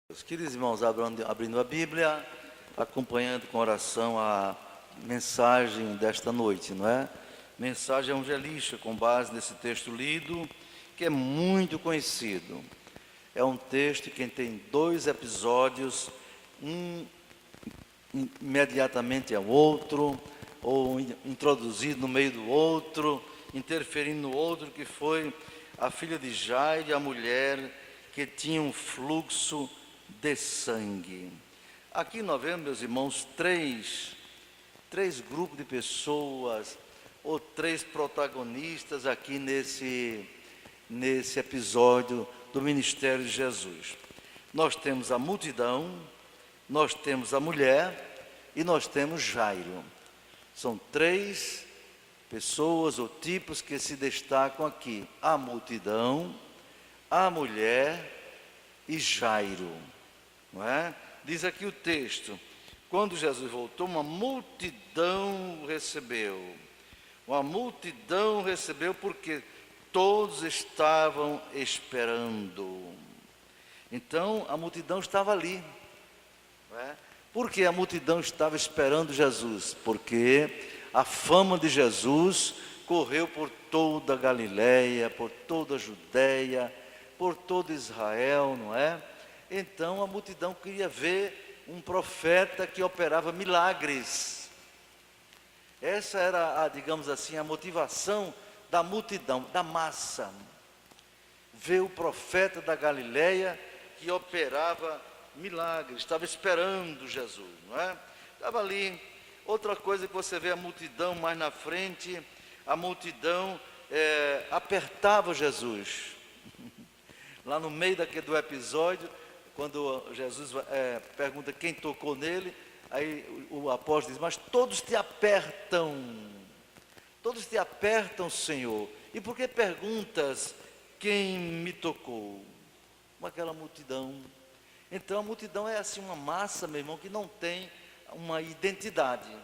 Os queridos irmãos, abrindo a Bíblia, acompanhando com oração a mensagem desta noite, não é? Mensagem evangelística, com base nesse texto lido, que é muito conhecido. É um texto que tem dois episódios, um imediatamente ao outro, ou introduzido no meio do outro, interferindo no outro, que foi a filha de Jairo, a mulher que tinha um fluxo de sangue. Aqui nós vemos, meus irmãos, três grupos de pessoas, ou três protagonistas aqui nesse episódio do ministério de Jesus. Nós temos a multidão, nós temos a mulher e nós temos Jairo. São três pessoas ou tipos que se destacam aqui: a multidão, a mulher e Jairo. Não é? Diz aqui o texto: quando Jesus voltou, uma multidão recebeu. Uma multidão recebeu porque todos estavam esperando. Então a multidão estava ali. Não é? Por que a multidão estava esperando Jesus? Porque a fama de Jesus correu por toda a Galileia, por toda a Judéia, por todo Israel, não é? Então a multidão queria ver um profeta que operava milagres. Essa era, digamos assim, a motivação da multidão, da massa. Ver o profeta da Galileia que operava milagres, estava esperando Jesus, não é? Estava ali. Outra coisa que você vê a multidão mais na frente, a multidão apertava Jesus. Lá no meio do episódio, quando Jesus pergunta quem tocou nele, aí o apóstolo diz: mas todos te apertam, Senhor. E por que perguntas quem me tocou? Aquela multidão. Então a multidão é assim uma massa, meu irmão, que não tem uma identidade.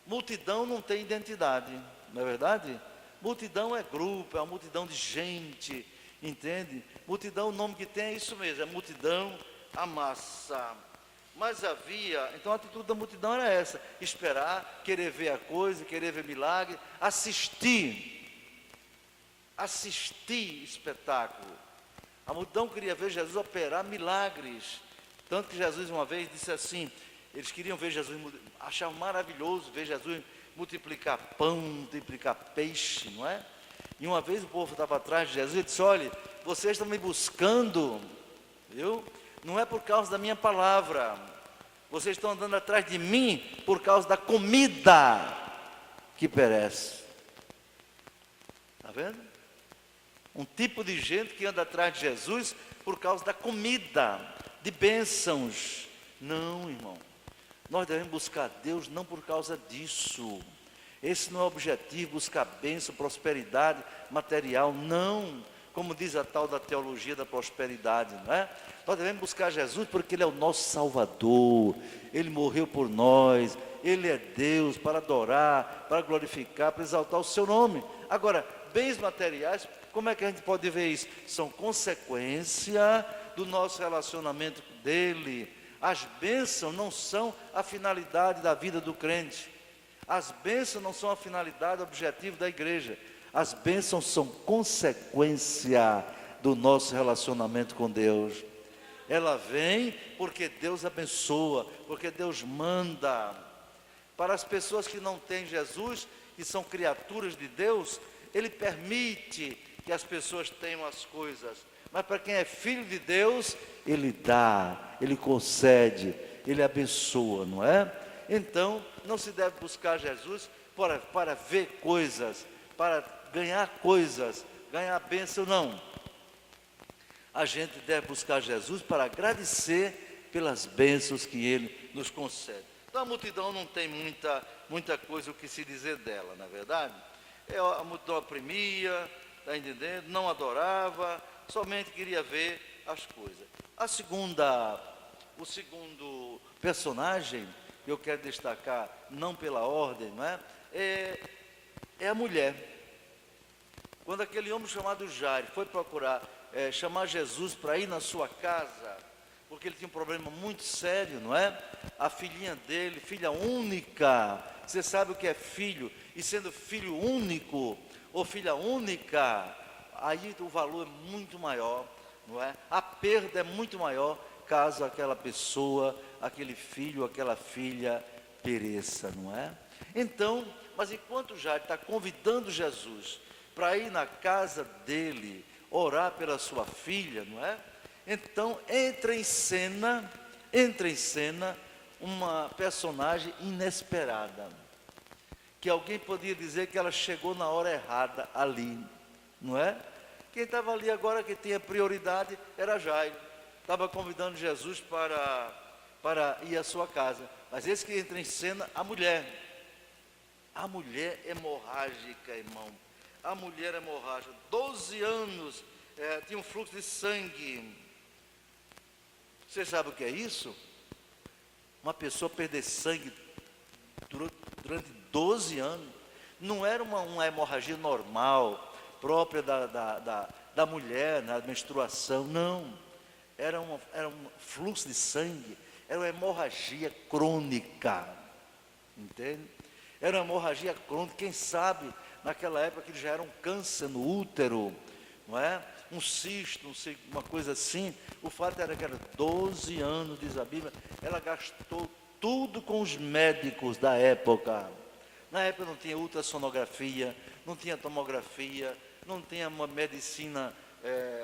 Multidão não tem identidade, não é verdade? Multidão é grupo, é uma multidão de gente, entende? Multidão, o nome que tem é isso mesmo, é multidão, a massa. Mas então a atitude da multidão era essa: esperar, querer ver a coisa, querer ver milagre, assistir espetáculo. A multidão queria ver Jesus operar milagres, tanto que Jesus uma vez disse assim, eles queriam ver Jesus, achavam maravilhoso ver Jesus multiplicar pão, multiplicar peixe, não é? E uma vez o povo estava atrás de Jesus e disse: olha, vocês estão me buscando, viu? Não é por causa da minha palavra, vocês estão andando atrás de mim por causa da comida que perece. Está vendo? Um tipo de gente que anda atrás de Jesus por causa da comida, de bênçãos. Não, irmão, nós devemos buscar Deus não por causa disso. Esse não é o objetivo, buscar bênção, prosperidade material, não. Como diz a tal da teologia da prosperidade, não é? Nós devemos buscar Jesus porque Ele é o nosso Salvador, Ele morreu por nós, Ele é Deus, para adorar, para glorificar, para exaltar o seu nome. Agora, bens materiais, como é que a gente pode ver isso? São consequência do nosso relacionamento dele. As bênçãos não são a finalidade da vida do crente. As bênçãos não são a finalidade, o objetivo da igreja. As bênçãos são consequência do nosso relacionamento com Deus. Ela vem porque Deus abençoa, porque Deus manda. Para as pessoas que não têm Jesus, que são criaturas de Deus, Ele permite que as pessoas tenham as coisas. Mas para quem é filho de Deus, Ele dá, Ele concede, Ele abençoa, não é? Então, não se deve buscar Jesus para ver coisas, para ganhar coisas, ganhar bênção, não. A gente deve buscar Jesus para agradecer pelas bênçãos que Ele nos concede. Então a multidão não tem muita coisa o que se dizer dela, não é verdade? A multidão oprimia, está entendendo? Não adorava, somente queria ver as coisas. O segundo personagem que eu quero destacar, não pela ordem, não é? É a mulher. Quando aquele homem chamado Jairo foi procurar chamar Jesus para ir na sua casa, porque ele tinha um problema muito sério, não é? A filhinha dele, filha única, você sabe o que é filho, e sendo filho único, ou filha única, aí o valor é muito maior, não é? A perda é muito maior, caso aquela pessoa, aquele filho, aquela filha pereça, não é? Então, mas enquanto Jairo está convidando Jesus para ir na casa dele, orar pela sua filha, não é? Então entra em cena uma personagem inesperada, que alguém poderia dizer que ela chegou na hora errada ali, não é? Quem estava ali agora, que tinha prioridade, era Jairo, estava convidando Jesus para ir à sua casa, mas esse que entra em cena, a mulher hemorrágica, irmão, a mulher hemorrágica, 12 anos, tinha um fluxo de sangue. Você sabe o que é isso? Uma pessoa perder sangue durante 12 anos, não era uma hemorragia normal, própria da mulher, na menstruação, não, era um fluxo de sangue, era uma hemorragia crônica, entende? Era uma hemorragia crônica, quem sabe, naquela época que já era um câncer no útero, não é? Um cisto, não sei, uma coisa assim. O fato era que era 12 anos, diz a Bíblia, ela gastou tudo com os médicos da época. Na época não tinha ultrassonografia, não tinha tomografia, não tinha uma medicina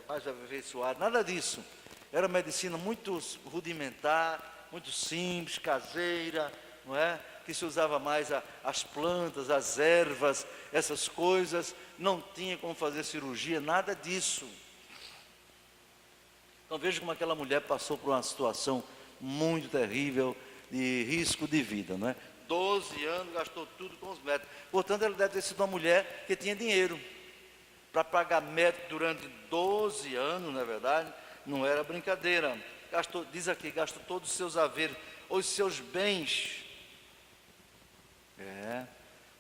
mais aperfeiçoada, nada disso. Era medicina muito rudimentar, muito simples, caseira, não é? Que se usava mais as plantas, as ervas, essas coisas, não tinha como fazer cirurgia, nada disso. Então veja como aquela mulher passou por uma situação muito terrível, de risco de vida, não é? 12 anos, gastou tudo com os médicos. Portanto, ela deve ter sido uma mulher que tinha dinheiro para pagar médico durante 12 anos, não é verdade? Não era brincadeira. Gastou, diz aqui, gastou todos os seus haveres, os seus bens.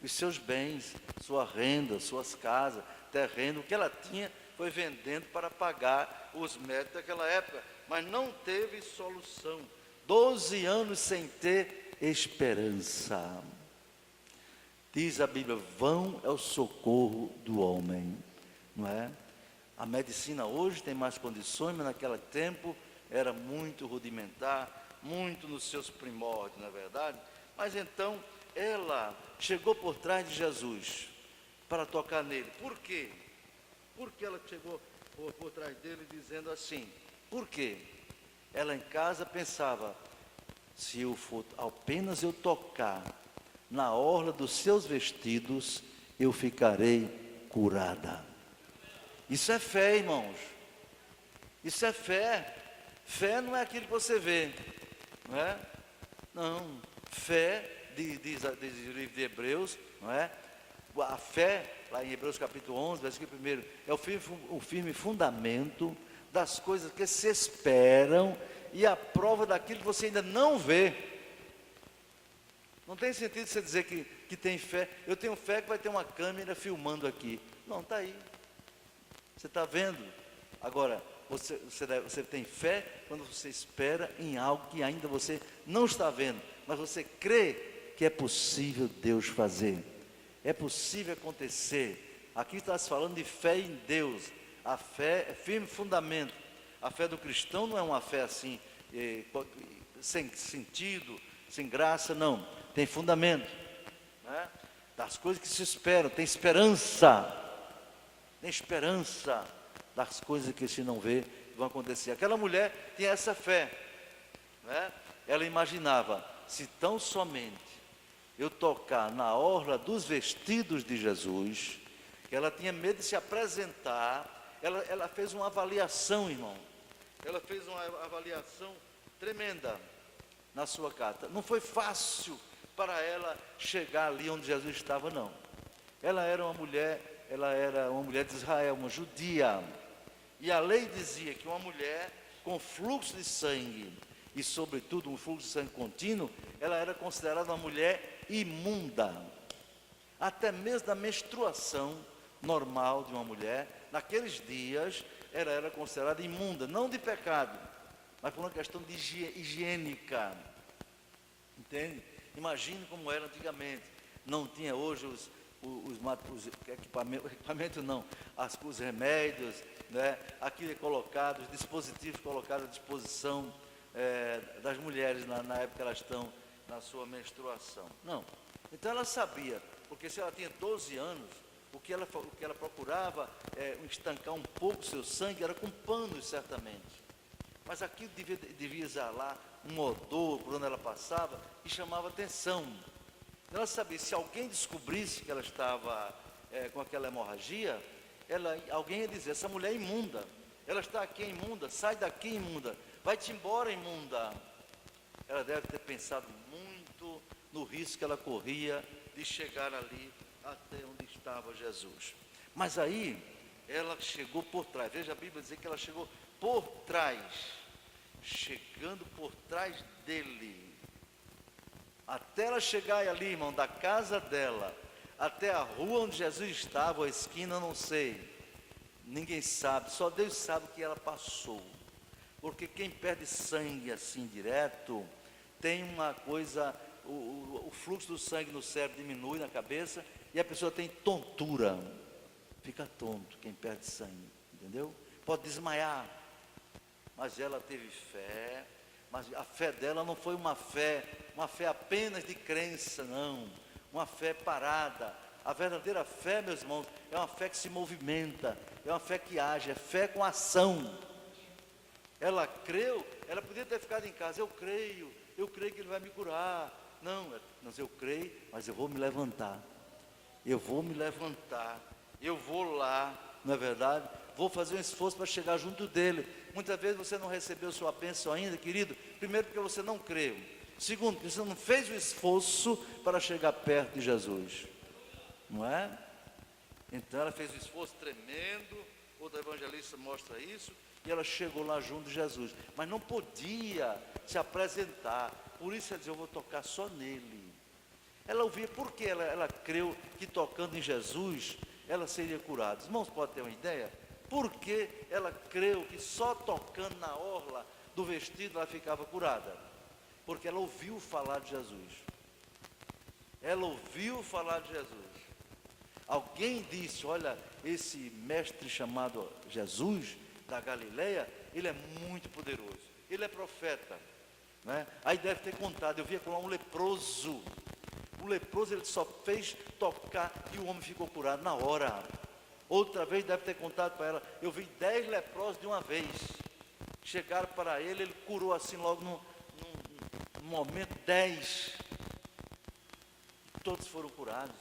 Os seus bens, sua renda, suas casas, terreno, o que ela tinha foi vendendo para pagar os médicos daquela época, mas não teve solução. 12 anos sem ter esperança. Diz a Bíblia, vão é o socorro do homem, não é? A medicina hoje tem mais condições, mas naquele tempo era muito rudimentar, muito nos seus primórdios, não é verdade? Mas então ela chegou por trás de Jesus para tocar nele. Por quê? Porque ela chegou por trás dele dizendo assim, por quê? Ela em casa pensava, se eu for, apenas eu tocar na orla dos seus vestidos, eu ficarei curada. Isso é fé, irmãos. Isso é fé. Fé não é aquilo que você vê, não é? Não, fé, diz o livro de Hebreus, não é? A fé, lá em Hebreus capítulo 11, versículo 1, é o firme fundamento das coisas que se esperam e a prova daquilo que você ainda não vê. Não tem sentido você dizer que tem fé. Eu tenho fé que vai ter uma câmera filmando aqui. Não, está aí. Você está vendo? Agora, você tem fé quando você espera em algo que ainda você não está vendo, mas você crê que é possível Deus fazer. É possível acontecer. Aqui está se falando de fé em Deus. A fé é firme fundamento. A fé do cristão não é uma fé assim, sem sentido, sem graça, não. Tem fundamento, né? Das coisas que se esperam, tem esperança. Tem esperança das coisas que se não vê vão acontecer. Aquela mulher tinha essa fé, né? Ela imaginava, se tão somente eu tocar na orla dos vestidos de Jesus, que ela tinha medo de se apresentar, ela fez uma avaliação, irmão. Ela fez uma avaliação tremenda na sua carta. Não foi fácil para ela chegar ali onde Jesus estava, não. Ela era uma mulher de Israel, uma judia. E a lei dizia que uma mulher com fluxo de sangue, e sobretudo um fluxo de sangue contínuo, ela era considerada uma mulher imunda. Até mesmo da menstruação normal de uma mulher, naqueles dias, ela era considerada imunda, não de pecado, mas por uma questão de higiênica. Entende? Imagine como era antigamente. Não tinha hoje os equipamento não, os remédios, né? Aquilo é colocado, os dispositivos colocados à disposição das mulheres na época que elas estão na sua menstruação. Não. Então ela sabia, porque se ela tinha 12 anos, o que ela procurava estancar um pouco o seu sangue era com panos, certamente. Mas aquilo devia exalar um odor por onde ela passava e chamava atenção. Ela sabia, se alguém descobrisse que ela estava com aquela hemorragia, alguém ia dizer, essa mulher é imunda, ela está aqui imunda, sai daqui imunda, vai-te embora imunda. Ela deve ter pensado muito no risco que ela corria de chegar ali até onde estava Jesus. Mas aí, ela chegou por trás, veja a Bíblia dizer que ela chegou por trás, chegando por trás dele, até ela chegar ali, irmão, da casa dela, até a rua onde Jesus estava, a esquina, eu não sei, ninguém sabe, só Deus sabe o que ela passou, porque quem perde sangue assim direto, tem uma coisa, o fluxo do sangue no cérebro diminui na cabeça, e a pessoa tem tontura, fica tonto quem perde sangue, entendeu? Pode desmaiar, mas ela teve fé, mas a fé dela não foi uma fé apenas de crença, não, uma fé parada. A verdadeira fé, meus irmãos, é uma fé que se movimenta, é uma fé que age, é fé com ação. Ela creu, ela podia ter ficado em casa, eu creio que Ele vai me curar. Não, mas eu creio, mas eu vou me levantar, eu vou lá, não é verdade? Vou fazer um esforço para chegar junto dele. Muitas vezes você não recebeu sua bênção ainda, querido. Primeiro, porque você não creu. Segundo, porque você não fez o esforço para chegar perto de Jesus. Não é? Então ela fez um esforço tremendo. Outro evangelista mostra isso. E ela chegou lá junto de Jesus. Mas não podia se apresentar. Por isso ela dizia, eu vou tocar só nele. Ela ouvia, porque ela creu que tocando em Jesus, ela seria curada. Os irmãos podem ter uma ideia? Porque ela creu que só tocando na orla do vestido ela ficava curada. Porque ela ouviu falar de Jesus. Ela ouviu falar de Jesus. Alguém disse, olha, esse mestre chamado Jesus, da Galileia, ele é muito poderoso. Ele é profeta, né? Aí deve ter contado, eu via com um leproso. O leproso ele só fez tocar e o homem ficou curado na hora. Outra vez deve ter contado para ela, eu vi 10 leprosos de uma vez. Chegaram para ele curou assim logo num momento 10. Todos foram curados.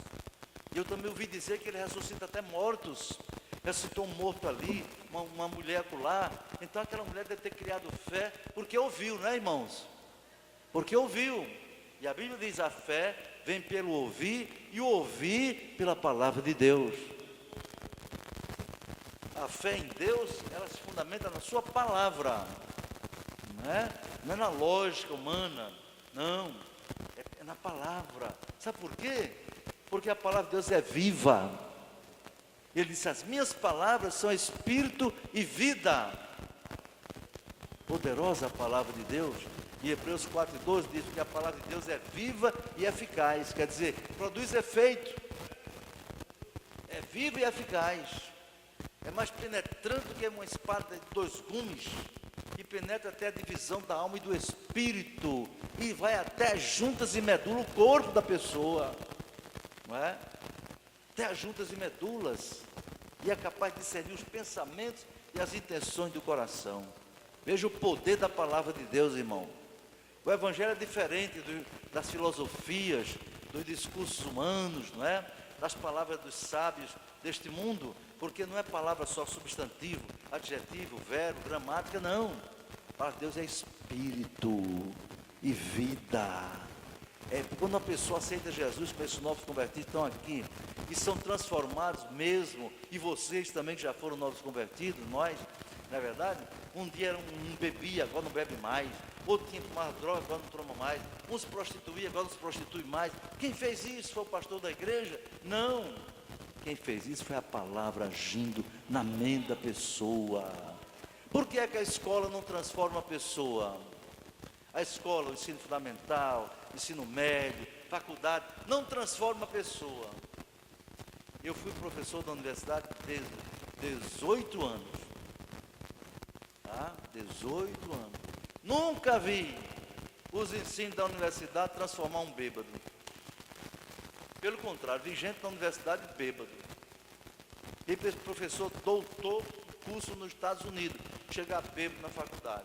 E eu também ouvi dizer que ele ressuscita até mortos. Ressuscitou um morto ali, uma mulher acolá. Então aquela mulher deve ter criado fé, porque ouviu, né, irmãos? Porque ouviu. E a Bíblia diz, a fé vem pelo ouvir, e o ouvir pela palavra de Deus. A fé em Deus, ela se fundamenta na sua palavra, não é na lógica humana, não, é na palavra. Sabe por quê? Porque a palavra de Deus é viva. Ele disse, as minhas palavras são espírito e vida. Poderosa a palavra de Deus. E Hebreus 4:12 diz que a palavra de Deus é viva e eficaz, quer dizer, produz efeito, é viva e eficaz, é mais penetrante do que uma espada de 2 gumes, e penetra até a divisão da alma e do espírito, e vai até as juntas e medula, o corpo da pessoa, não é? Até as juntas e medulas, e é capaz de discernir os pensamentos e as intenções do coração. Veja o poder da palavra de Deus, irmão. O Evangelho é diferente das filosofias, dos discursos humanos, não é? Das palavras dos sábios deste mundo, porque não é palavra só substantivo, adjetivo, verbo, gramática, não. A palavra de Deus é espírito e vida. Quando a pessoa aceita Jesus, com esses novos convertidos estão aqui, e são transformados mesmo, e vocês também que já foram novos convertidos, nós, não é verdade? Um dia um bebia, agora não bebe mais. Outro tinha tomado droga, agora não toma mais. Um se prostituía, agora não se prostitui mais. Quem fez isso foi o pastor da igreja? Não. Quem fez isso foi a palavra agindo na mente da pessoa. Por que é que a escola não transforma a pessoa? A escola, o ensino fundamental, ensino médio, faculdade, não transforma a pessoa. Eu fui professor da universidade desde 18 anos. Tá? 18 anos. Nunca vi os ensinos da universidade transformar um bêbado. Pelo contrário, vi gente na universidade bêbado. E professor doutor curso nos Estados Unidos, chegar bêbado na faculdade.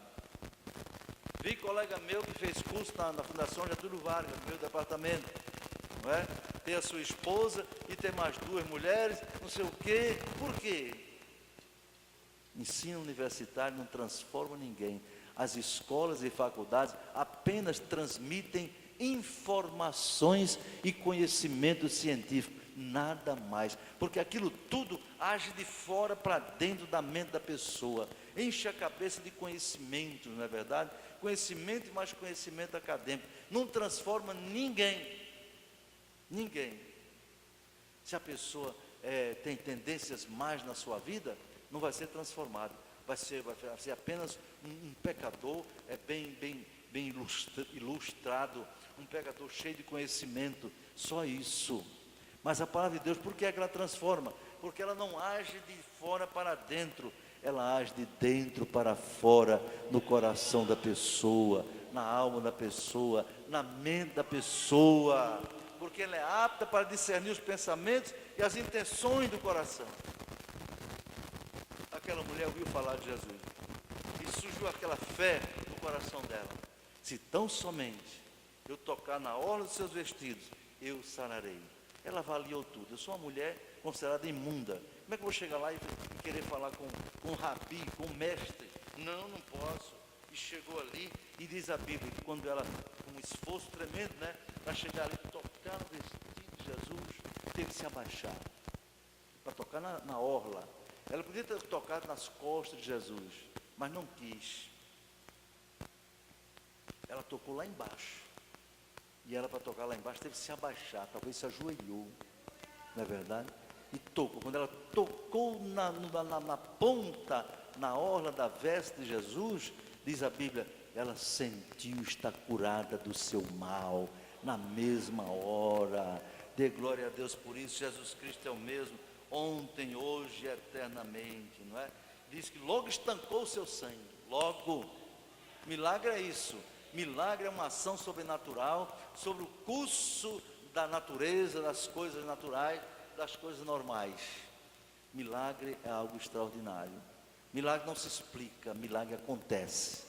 Vi colega meu que fez curso na Fundação Getúlio Vargas, no meu departamento, não é? Ter a sua esposa e ter mais 2 mulheres, não sei o quê. Por quê? Ensino universitário não transforma ninguém. As escolas e faculdades apenas transmitem informações e conhecimento científico, nada mais, porque aquilo tudo age de fora para dentro da mente da pessoa, enche a cabeça de conhecimento, não é verdade? Conhecimento e mais conhecimento acadêmico, não transforma ninguém. Se a pessoa tem tendências mais na sua vida, não vai ser transformado, vai ser apenas um pecador, bem ilustrado, um pecador cheio de conhecimento, só isso. Mas a palavra de Deus, por que é que ela transforma? Porque ela não age de fora para dentro, ela age de dentro para fora, no coração da pessoa, na alma da pessoa, na mente da pessoa, porque ela é apta para discernir os pensamentos e as intenções do coração. Aquela mulher ouviu falar de Jesus e surgiu aquela fé no coração dela. Se tão somente eu tocar na orla dos seus vestidos, eu sararei. Ela avaliou tudo. Eu sou uma mulher considerada imunda. Como é que eu vou chegar lá e querer falar com um rabi, com um mestre? Não posso. E chegou ali e diz a Bíblia que quando ela, com um esforço tremendo, né, para chegar ali e tocar no vestido de Jesus, teve que se abaixar para tocar na orla. Ela podia ter tocado nas costas de Jesus, mas não quis. Ela tocou lá embaixo. E ela, para tocar lá embaixo, teve que se abaixar, talvez se ajoelhou, não é verdade? E tocou. Quando ela tocou na ponta, na orla da veste de Jesus, diz a Bíblia, ela sentiu estar curada do seu mal, na mesma hora. Dê glória a Deus por isso. Jesus Cristo é o mesmo, ontem, hoje e eternamente, não é? Diz que logo estancou o seu sangue, logo. Milagre é isso. Milagre é uma ação sobrenatural sobre o curso da natureza, das coisas naturais, das coisas normais. Milagre é algo extraordinário. Milagre não se explica, milagre acontece.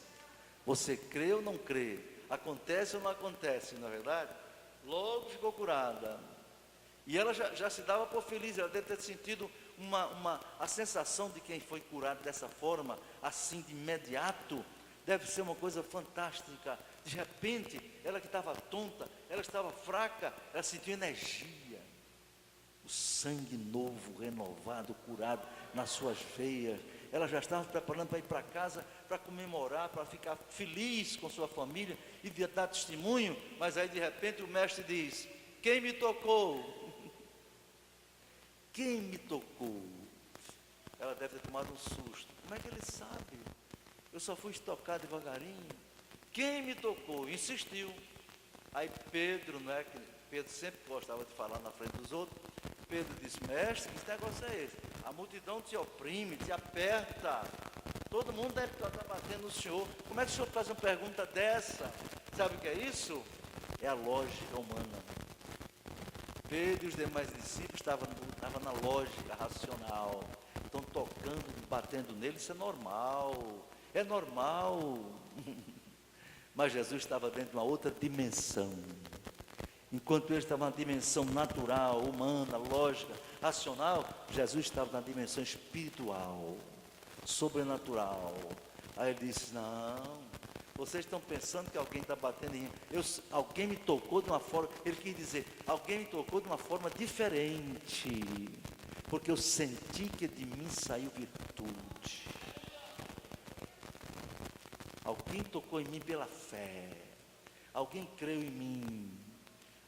Você crê ou não crê? Acontece ou não acontece, não é verdade? Logo ficou curada. E ela já se dava por feliz, ela deve ter sentido a sensação de quem foi curado dessa forma, assim de imediato. Deve ser uma coisa fantástica. De repente, ela que estava tonta, ela estava fraca, ela sentiu energia. O sangue novo, renovado, curado nas suas veias. Ela já estava preparando para ir para casa, para comemorar, para ficar feliz com sua família e dar testemunho. Mas aí de repente o mestre diz: quem me tocou? Quem me tocou? Ela deve ter tomado um susto. Como é que ele sabe? Eu só fui tocar devagarinho. Quem me tocou? Insistiu. Aí Pedro, não é que Pedro sempre gostava de falar na frente dos outros. Pedro disse: mestre, que negócio é esse? A multidão te oprime, te aperta. Todo mundo deve estar batendo no senhor. Como é que o senhor faz uma pergunta dessa? Sabe o que é isso? É a lógica humana. Pedro e os demais discípulos estavam na lógica racional. Estão tocando, batendo nele, isso é normal. É normal. Mas Jesus estava dentro de uma outra dimensão. Enquanto ele estava na dimensão natural, humana, lógica, racional, Jesus estava na dimensão espiritual, sobrenatural. Aí ele disse: não, vocês estão pensando que alguém está batendo em mim. Alguém me tocou de uma forma, ele quis dizer, alguém me tocou de uma forma diferente, porque eu senti que de mim saiu virtude. Alguém tocou em mim pela fé. Alguém creu em mim.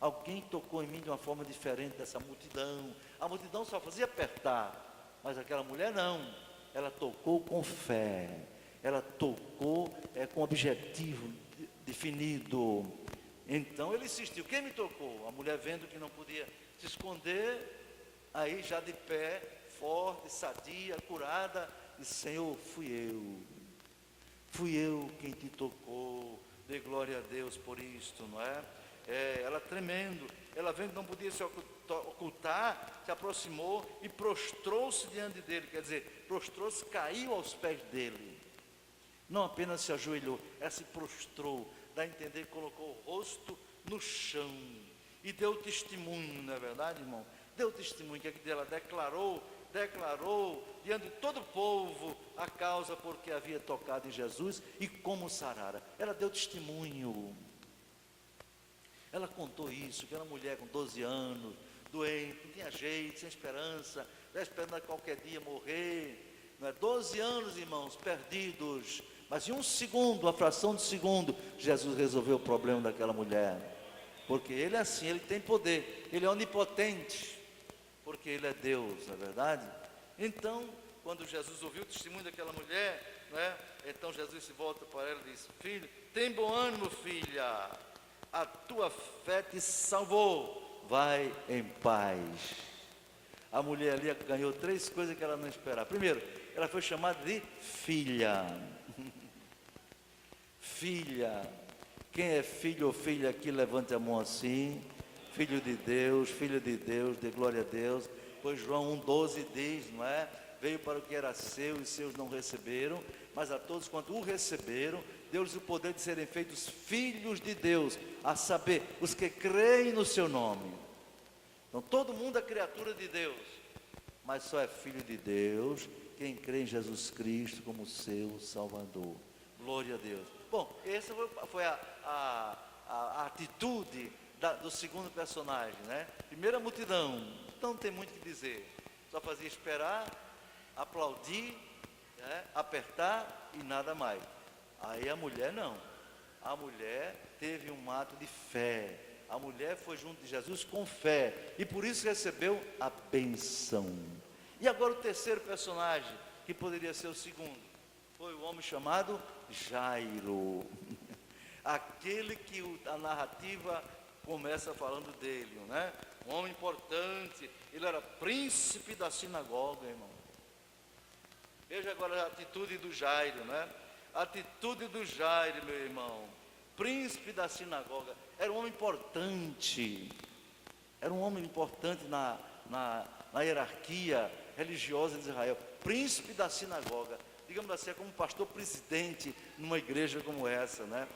Alguém tocou em mim de uma forma diferente dessa multidão. A multidão só fazia apertar, mas aquela mulher não. Ela tocou com fé. ela tocou com objetivo definido. Então ele insistiu, quem me tocou? A mulher, vendo que não podia se esconder, aí já de pé, forte, sadia, curada, disse: Senhor, fui eu quem te tocou, dê glória a Deus por isto, não é? Ela tremendo, ela vendo que não podia se ocultar, se aproximou e prostrou-se diante dele, quer dizer, prostrou-se, caiu aos pés dele, não apenas se ajoelhou, ela se prostrou, dá a entender que colocou o rosto no chão, e deu testemunho, não é verdade, irmão? Deu testemunho, que ela declarou diante de todo o povo a causa porque havia tocado em Jesus e como sarara. Ela deu testemunho, ela contou isso, que era uma mulher com 12 anos, doente, não tinha jeito, sem esperança, já esperando a qualquer dia morrer, não é? 12 anos, irmãos, perdidos, mas em um segundo, a fração de segundo, Jesus resolveu o problema daquela mulher, porque Ele é assim, Ele tem poder, Ele é onipotente, porque Ele é Deus, não é verdade? Então, quando Jesus ouviu o testemunho daquela mulher, né, então Jesus se volta para ela e diz: filho, tem bom ânimo, filha, a tua fé te salvou, vai em paz. A mulher ali ganhou 3 coisas que ela não esperava. Primeiro, ela foi chamada de filha. Filha. Quem é filho ou filha aqui, levante a mão assim. Filho de Deus, dê glória a Deus. Pois João 1,12 diz, não é? Veio para o que era seu e seus não receberam, mas a todos quanto o receberam, deu-lhes o poder de serem feitos filhos de Deus, a saber, os que creem no seu nome. Então todo mundo é criatura de Deus, mas só é filho de Deus quem crê em Jesus Cristo como seu Salvador. Glória a Deus. Bom, essa foi a atitude do segundo personagem, né? Primeira multidão, não tem muito o que dizer, só fazia esperar, aplaudir, né? Apertar e nada mais. Aí a mulher não, a mulher teve um ato de fé, a mulher foi junto de Jesus com fé, e por isso recebeu a benção. E agora o terceiro personagem, que poderia ser o segundo, foi o homem chamado Jairo, aquele que a narrativa começa falando dele, né? Um homem importante, ele era príncipe da sinagoga, irmão. Veja agora a atitude do Jairo, né? A atitude do Jairo, meu irmão, príncipe da sinagoga, era um homem importante, na hierarquia religiosa de Israel, príncipe da sinagoga, digamos assim, é como um pastor presidente numa igreja como essa, né?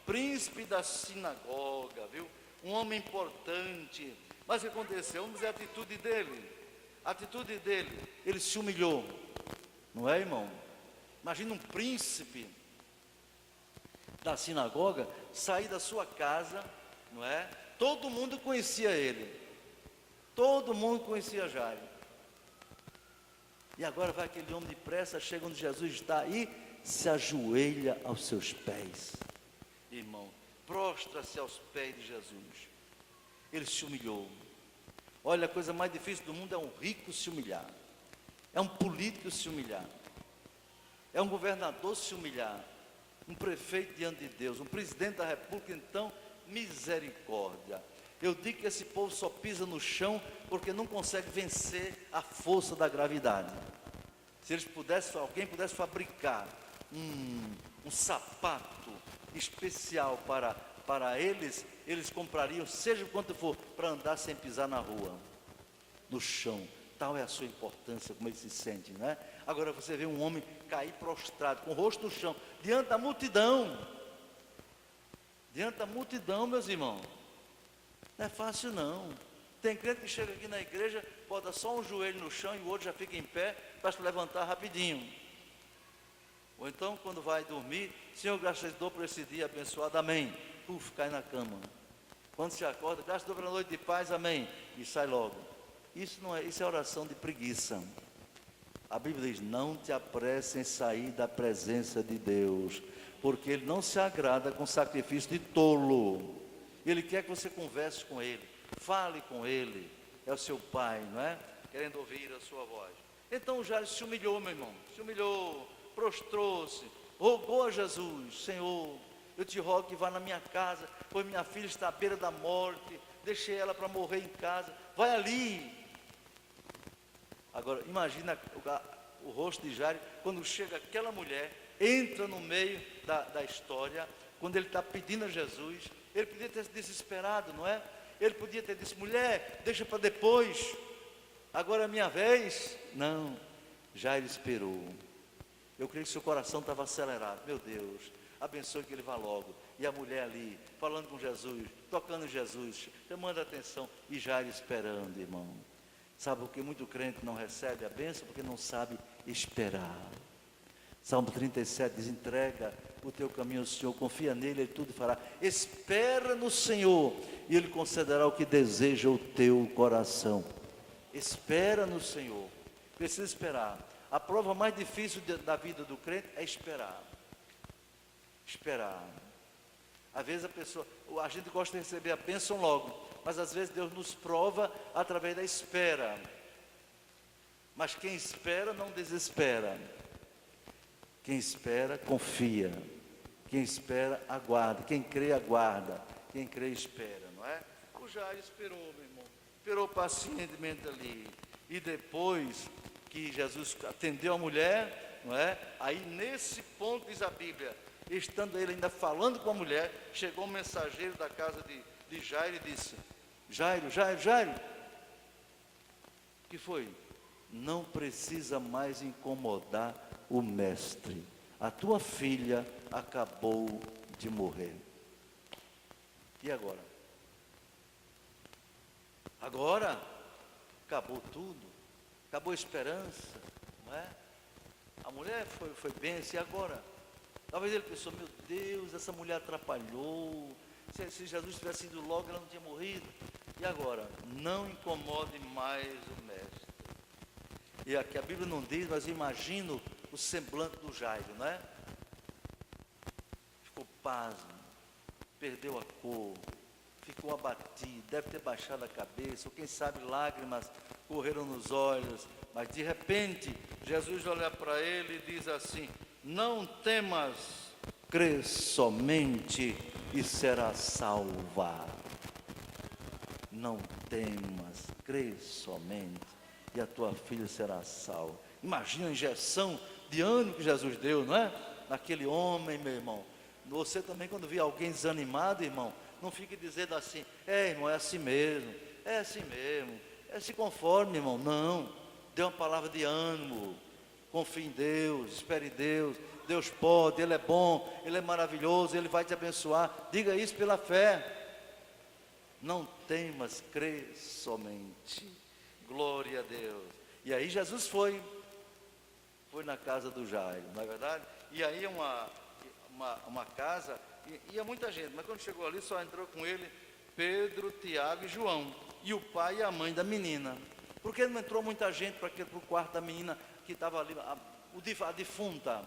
Príncipe da sinagoga, viu? Um homem importante. Mas o que aconteceu? Vamos ver a atitude dele. A atitude dele, ele se humilhou, não é, irmão? Imagina um príncipe da sinagoga sair da sua casa, não é? Todo mundo conhecia ele, todo mundo conhecia Jairo. E agora vai aquele homem depressa, chega onde Jesus está e se ajoelha aos seus pés. Irmão, prostra-se aos pés de Jesus. Ele se humilhou. Olha, a coisa mais difícil do mundo é um rico se humilhar, é um político se humilhar, é um governador se humilhar, um prefeito diante de Deus, um presidente da república. Então, misericórdia. Eu digo que esse povo só pisa no chão porque não consegue vencer a força da gravidade. Se eles pudessem, alguém pudesse fabricar um sapato especial para eles, eles comprariam, seja quanto for, para andar sem pisar na rua, no chão. Tal é a sua importância, como ele se sente, né? Agora você vê um homem cair prostrado, com o rosto no chão, diante da multidão, meus irmãos. Não é fácil não. Tem crente que chega aqui na igreja, bota só um joelho no chão e o outro já fica em pé para se levantar rapidinho. Ou então, quando vai dormir, Senhor, graças a Deus por esse dia abençoado, amém. Cai na cama. Quando se acorda, graças a Deus pela noite de paz, amém. E sai logo. Isso é oração de preguiça. A Bíblia diz: não te apresse em sair da presença de Deus, porque Ele não se agrada com sacrifício de tolo. Ele quer que você converse com Ele, fale com Ele, é o seu Pai, não é? Querendo ouvir a sua voz. Então Jairo se humilhou, meu irmão, se humilhou, prostrou-se, rogou a Jesus: Senhor, eu te rogo que vá na minha casa, pois minha filha está à beira da morte, deixei ela para morrer em casa, vai ali. Agora, imagina o rosto de Jairo, quando chega aquela mulher, entra no meio da história, quando ele está pedindo a Jesus. Ele podia ter se desesperado, não é? Ele podia ter dito: mulher, deixa para depois, agora é a minha vez. Não, Jairo esperou. Eu creio que seu coração estava acelerado. Meu Deus, abençoe que ele vá logo. E a mulher ali, falando com Jesus, tocando em Jesus, chamando a atenção, e Jairo esperando, irmão. Sabe por que muito crente não recebe a bênção? Porque não sabe esperar. Salmo 37 diz: entrega o teu caminho ao Senhor, confia nele, ele tudo fará. Espera no Senhor, e ele concederá o que deseja o teu coração. Espera no Senhor. Precisa esperar. A prova mais difícil da vida do crente é esperar. Esperar. Às vezes a gente gosta de receber a bênção logo, mas às vezes Deus nos prova através da espera. Mas quem espera não desespera. Quem espera, confia. Quem espera, aguarda. Quem crê, aguarda. Quem crê, espera, não é? O Jairo esperou, meu irmão. Esperou pacientemente ali. E depois que Jesus atendeu a mulher, não é? Aí nesse ponto, diz a Bíblia, estando ele ainda falando com a mulher, chegou um mensageiro da casa de Jairo e disse: Jairo, Jairo, Jairo. O que foi? Não precisa mais incomodar o mestre. A tua filha acabou de morrer. E agora? Agora acabou tudo. Acabou a esperança, não é? A mulher foi bênção, e agora? Talvez ele pensou: meu Deus, essa mulher atrapalhou. Se Jesus tivesse ido logo, ela não tinha morrido. E agora? Não incomode mais o mestre. E aqui a Bíblia não diz, mas eu imagino o semblante do Jairo, não é? Ficou pasmo, perdeu a cor, ficou abatido, deve ter baixado a cabeça, ou quem sabe lágrimas correram nos olhos. Mas de repente, Jesus olha para ele e diz assim: não temas, crê somente e será salva. Não temas, crê somente e a tua filha será salva. Imagina a injeção de ânimo que Jesus deu, não é? Naquele homem, meu irmão. Você também, quando vê alguém desanimado, irmão, não fique dizendo assim: irmão, é assim mesmo, se conforme, irmão. Não, dê uma palavra de ânimo. Confie em Deus, espere em Deus. Deus pode, Ele é bom, Ele é maravilhoso, Ele vai te abençoar. Diga isso pela fé. Não temas, crê somente. Glória a Deus. E aí Jesus foi na casa do Jairo, não é verdade? E aí uma casa, ia muita gente, mas quando chegou ali só entrou com ele Pedro, Tiago e João, e o pai e a mãe da menina. Por que não entrou muita gente para o quarto da menina que estava ali, a defunta?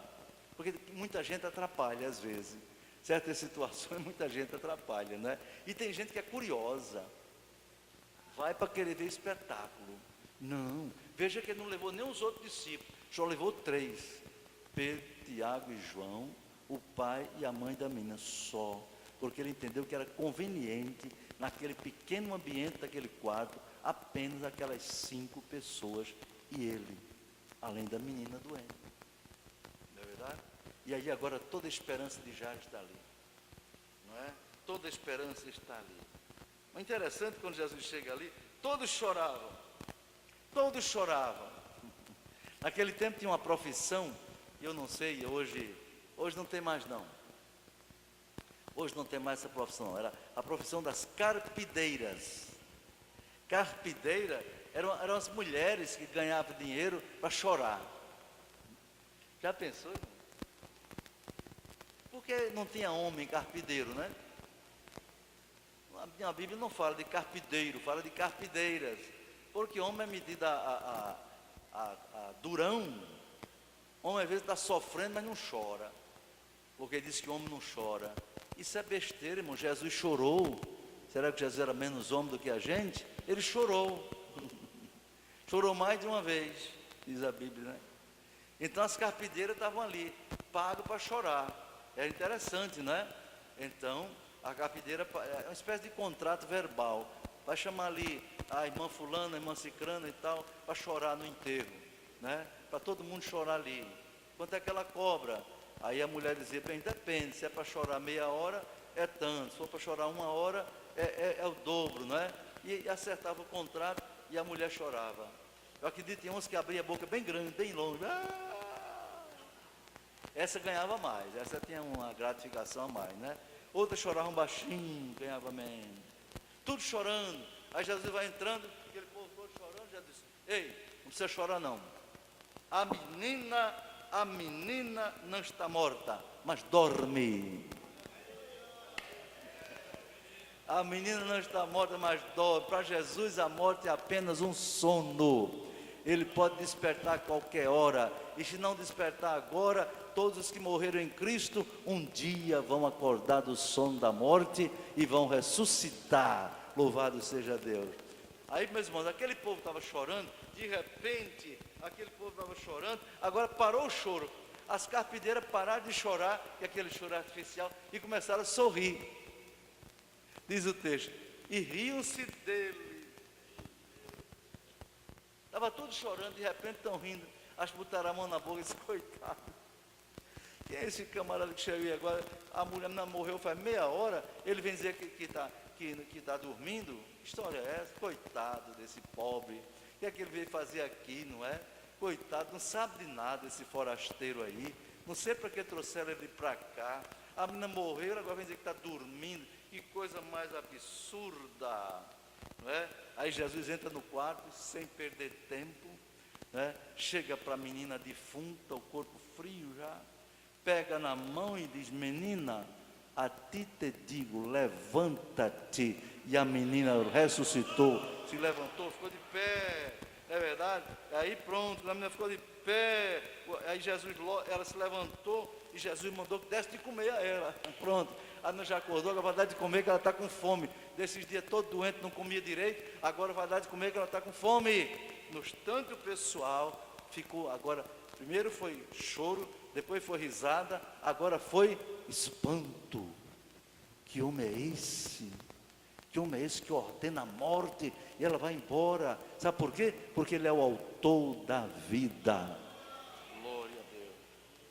Porque muita gente atrapalha às vezes. Certas situações muita gente atrapalha, né? E tem gente que é curiosa, vai para querer ver espetáculo. Não, veja que ele não levou nem os outros discípulos, só levou 3: Pedro, Tiago e João, o pai e a mãe da menina, só, porque ele entendeu que era conveniente, naquele pequeno ambiente daquele quarto, apenas aquelas 5 pessoas e ele, além da menina doente. Não é verdade? E aí agora toda a esperança de Jairo está ali, não é? Toda a esperança está ali. Mas interessante, quando Jesus chega ali, todos choravam. Todos choravam. Naquele tempo tinha uma profissão, eu não sei, hoje não tem mais não. Hoje não tem mais essa profissão, era a profissão das carpideiras. Carpideira eram as mulheres que ganhavam dinheiro para chorar. Já pensou? Porque não tinha homem carpideiro, né? A Bíblia não fala de carpideiro, fala de carpideiras. Porque homem é medido a durão. Homem às vezes está sofrendo, mas não chora. Porque diz que o homem não chora. Isso é besteira, irmão. Jesus chorou. Será que Jesus era menos homem do que a gente? Ele chorou. Chorou mais de uma vez, diz a Bíblia, né? Então as carpideiras estavam ali. pago para chorar. É interessante, não é? Então, a carpideira é uma espécie de contrato verbal. Vai chamar ali a irmã fulana, a irmã cicrana e tal, para chorar no enterro, né? Para todo mundo chorar ali. Quanto é que ela cobra? Aí a mulher dizia, bem, depende, se é para chorar meia hora, é tanto, se for para chorar uma hora, é o dobro, não é? E acertava o contrato e a mulher chorava. Eu acredito que tem uns que abriam a boca bem grande, bem longe. Essa ganhava mais, essa tinha uma gratificação a mais, né? Outras choravam baixinho, ganhava menos. Tudo chorando. Aí Jesus vai entrando, aquele povo todo chorando, já disse, ei, não precisa chorar não. A menina não está morta, mas dorme. A menina não está morta, mas dorme. Para Jesus a morte é apenas um sono. Ele pode despertar a qualquer hora. E se não despertar agora, todos os que morreram em Cristo, um dia vão acordar do sono da morte e vão ressuscitar. Louvado seja Deus. Aí, meus irmãos, aquele povo estava chorando, de repente, aquele povo estava chorando, agora parou o choro. As carpideiras pararam de chorar, que aquele choro artificial, e começaram a sorrir. Diz o texto, e riam-se dele. Estava tudo chorando, de repente estão rindo. Acho que botaram a mão na boca e disse, coitado. Quem é esse camarada que chegou aí agora? A mulher não morreu faz meia hora, ele vem dizer que está dormindo? Que história é essa? Coitado desse pobre. O que é que ele veio fazer aqui, não é? Coitado, não sabe de nada esse forasteiro aí. Não sei para que trouxeram ele para cá. A menina morreu, agora vem dizer que está dormindo. Que coisa mais absurda, não é? Aí Jesus entra no quarto, sem perder tempo, né? Chega para a menina defunta, o corpo frio já, pega na mão e diz, menina, a ti te digo, levanta-te. E a menina ressuscitou, se levantou, ficou de pé, é verdade? Aí pronto, a menina ficou de pé, aí Jesus, ela se levantou, e Jesus mandou que desse de comer a ela, pronto. A menina já acordou, agora vai dar de comer que ela está com fome. Desses dias todo doente, não comia direito, agora vai dar de comer que ela está com fome. No instante o pessoal ficou, agora, primeiro foi choro, depois foi risada, agora foi espanto. Que homem é esse? Que homem é esse que ordena a morte e ela vai embora? Sabe por quê? Porque ele é o autor da vida.